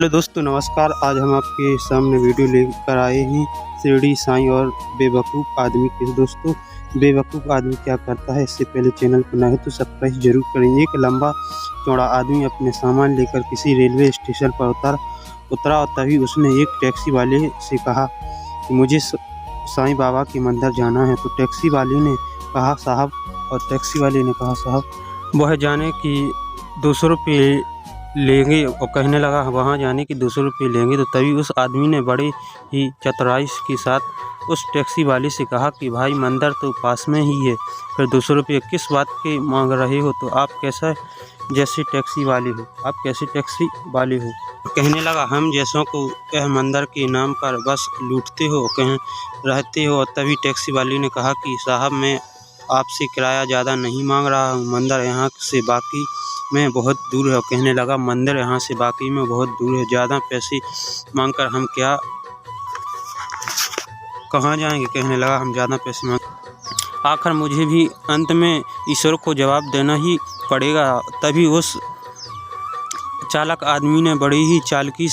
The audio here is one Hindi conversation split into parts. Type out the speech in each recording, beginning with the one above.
हेलो दोस्तों, नमस्कार। आज हम आपके सामने वीडियो लेकर आए हैं शिरडी साईं और बेवकूफ़ आदमी के। दोस्तों, बेवकूफ़ आदमी क्या करता है, इससे पहले चैनल पर नए हो तो सब्सक्राइब जरूर करें। एक लंबा चौड़ा आदमी अपने सामान लेकर किसी रेलवे स्टेशन पर उतरा और तभी उसने एक टैक्सी वाले से कहा कि मुझे साईं बाबा के मंदिर जाना है। तो टैक्सी वाले ने कहा साहब, वह जाने की 200 रुपये लेंगे और कहने लगा वहाँ जाने की 200 रुपये लेंगे। तो तभी उस आदमी ने बड़े ही चतुराई के साथ उस टैक्सी वाले से कहा कि भाई मंदिर तो पास में ही है, फिर 200 रुपये किस बात के मांग रहे हो? तो आप कैसे टैक्सी वाले हो? कहने लगा हम जैसों को यह मंदिर के नाम पर बस लूटते हो, कहीं रहते हो। और तभी टैक्सी वाले ने कहा कि साहब, मैं आपसे किराया ज़्यादा नहीं मांग रहा हूँ, मंदिर यहाँ से बाकी में बहुत दूर है। कहने लगा मंदिर यहाँ से बाकी में बहुत दूर है, ज़्यादा पैसे मांगकर हम कहाँ जाएंगे? कहने लगा हम ज़्यादा पैसे मांग, आखिर मुझे भी अंत में ईश्वर को जवाब देना ही पड़ेगा। तभी उस चालाक आदमी ने बड़ी ही चालाकी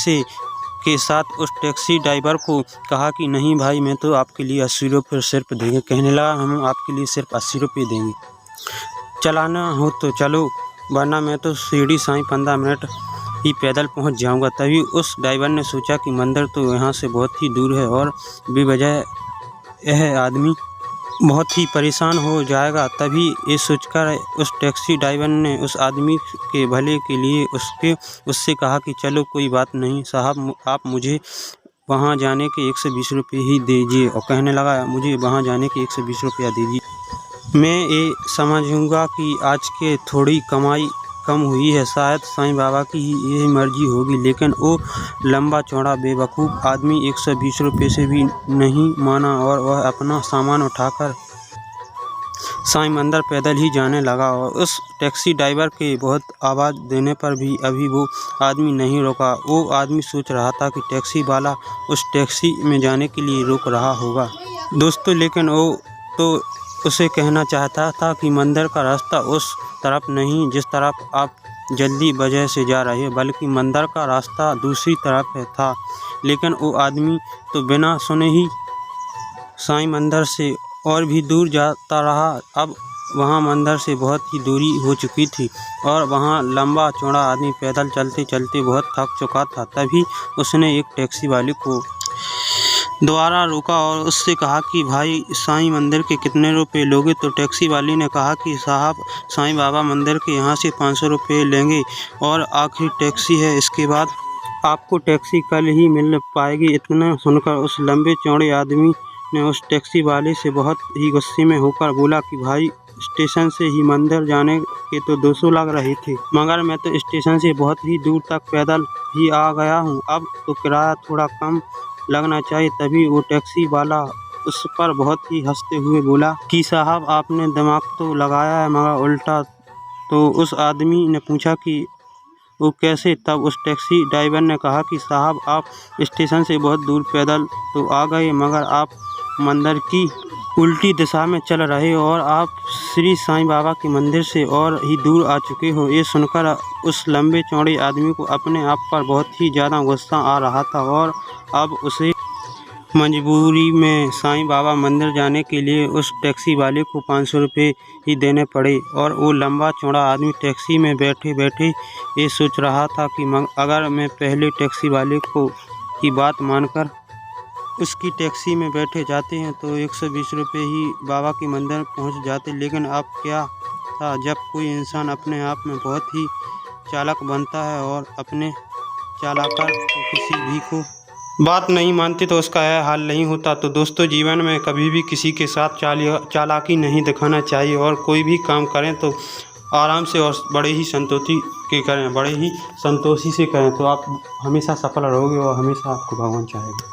के साथ उस टैक्सी ड्राइवर को कहा कि नहीं भाई, मैं तो आपके लिए 80 रुपये सिर्फ देंगे। कहने लगा हम आपके लिए सिर्फ 80 रुपये देंगे, चलाना हो तो चलो, वरना मैं तो शिरडी साईं 15 मिनट ही पैदल पहुंच जाऊंगा। तभी उस ड्राइवर ने सोचा कि मंदिर तो यहाँ से बहुत ही दूर है और बेवजह यह आदमी बहुत ही परेशान हो जाएगा। तभी ये सोचकर उस टैक्सी ड्राइवर ने उस आदमी के भले के लिए उससे कहा कि चलो कोई बात नहीं साहब, आप मुझे वहाँ जाने के 120 रुपये ही दीजिए। और कहने लगा मुझे वहाँ जाने के 120 रुपया दीजिए, मैं ये समझूंगा कि आज के थोड़ी कमाई कम हुई है, शायद साईं बाबा की यही मर्जी होगी। लेकिन वो लंबा चौड़ा बेवकूफ़ आदमी 120 रुपये से भी नहीं माना और वह अपना सामान उठाकर साईं मंदिर पैदल ही जाने लगा। और उस टैक्सी ड्राइवर के बहुत आवाज़ देने पर भी अभी वो आदमी नहीं रुका। वो आदमी सोच रहा था कि टैक्सी वाला उस टैक्सी में जाने के लिए रोक रहा होगा दोस्तों, लेकिन वो तो उसे कहना चाहता था कि मंदिर का रास्ता उस तरफ नहीं जिस तरफ आप जल्दी वजह से जा रहे हो, बल्कि मंदिर का रास्ता दूसरी तरफ था। लेकिन वो आदमी तो बिना सुने ही साईं मंदिर से और भी दूर जाता रहा। अब वहाँ मंदिर से बहुत ही दूरी हो चुकी थी और वहाँ लंबा चौड़ा आदमी पैदल चलते चलते बहुत थक चुका था। तभी उसने एक टैक्सी वाले को दोबारा रोका और उससे कहा कि भाई साईं मंदिर के कितने रुपए लोगे? तो टैक्सी वाले ने कहा कि साहब, साईं बाबा मंदिर के यहाँ से 500 रुपये लेंगे और आखिरी टैक्सी है, इसके बाद आपको टैक्सी कल ही मिल पाएगी। इतना सुनकर उस लंबे चौड़े आदमी ने उस टैक्सी वाले से बहुत ही गुस्से में होकर बोला कि भाई, स्टेशन से ही मंदिर जाने के तो 200 लग रहे थे, मगर मैं तो स्टेशन से बहुत ही दूर तक पैदल ही आ गया हूँ, अब तो किराया थोड़ा कम लगना चाहिए। तभी वो टैक्सी वाला उस पर बहुत ही हंसते हुए बोला कि साहब, आपने दिमाग तो लगाया है मगर उल्टा। तो उस आदमी ने पूछा कि वो कैसे? तब उस टैक्सी ड्राइवर ने कहा कि साहब, आप स्टेशन से बहुत दूर पैदल तो आ गए, मगर आप मंदिर की उल्टी दिशा में चल रहे हो और आप श्री साईं बाबा के मंदिर से और ही दूर आ चुके हो। ये सुनकर उस लंबे चौड़े आदमी को अपने आप पर बहुत ही ज़्यादा गुस्सा आ रहा था और अब उसे मजबूरी में साईं बाबा मंदिर जाने के लिए उस टैक्सी वाले को 500 रुपये ही देने पड़े। और वो लंबा चौड़ा आदमी टैक्सी में बैठे बैठे ये सोच रहा था कि अगर मैं पहले टैक्सी वाले की बात मानकर उसकी टैक्सी में बैठे जाते हैं तो 120 रुपये ही बाबा के मंदिर पहुंच जाते। लेकिन अब क्या था, जब कोई इंसान अपने आप में बहुत ही चालाक बनता है और अपने चालाकर तो किसी भी को बात नहीं मानती तो उसका यह हाल नहीं होता। तो दोस्तों, जीवन में कभी भी किसी के साथ चालाकी नहीं दिखाना चाहिए और कोई भी काम करें तो आराम से और बड़े ही संतोषी से करें, तो आप हमेशा सफल रहोगे और हमेशा आपको भगवान चाहेगा।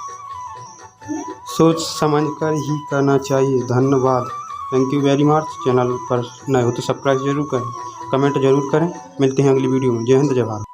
सोच समझ कर ही करना चाहिए। धन्यवाद, thank you very much. Channel पर नए हो तो सब्सक्राइब जरूर करें, कमेंट जरूर करें। मिलते हैं अगली वीडियो में। जय हिंद, जय भारत।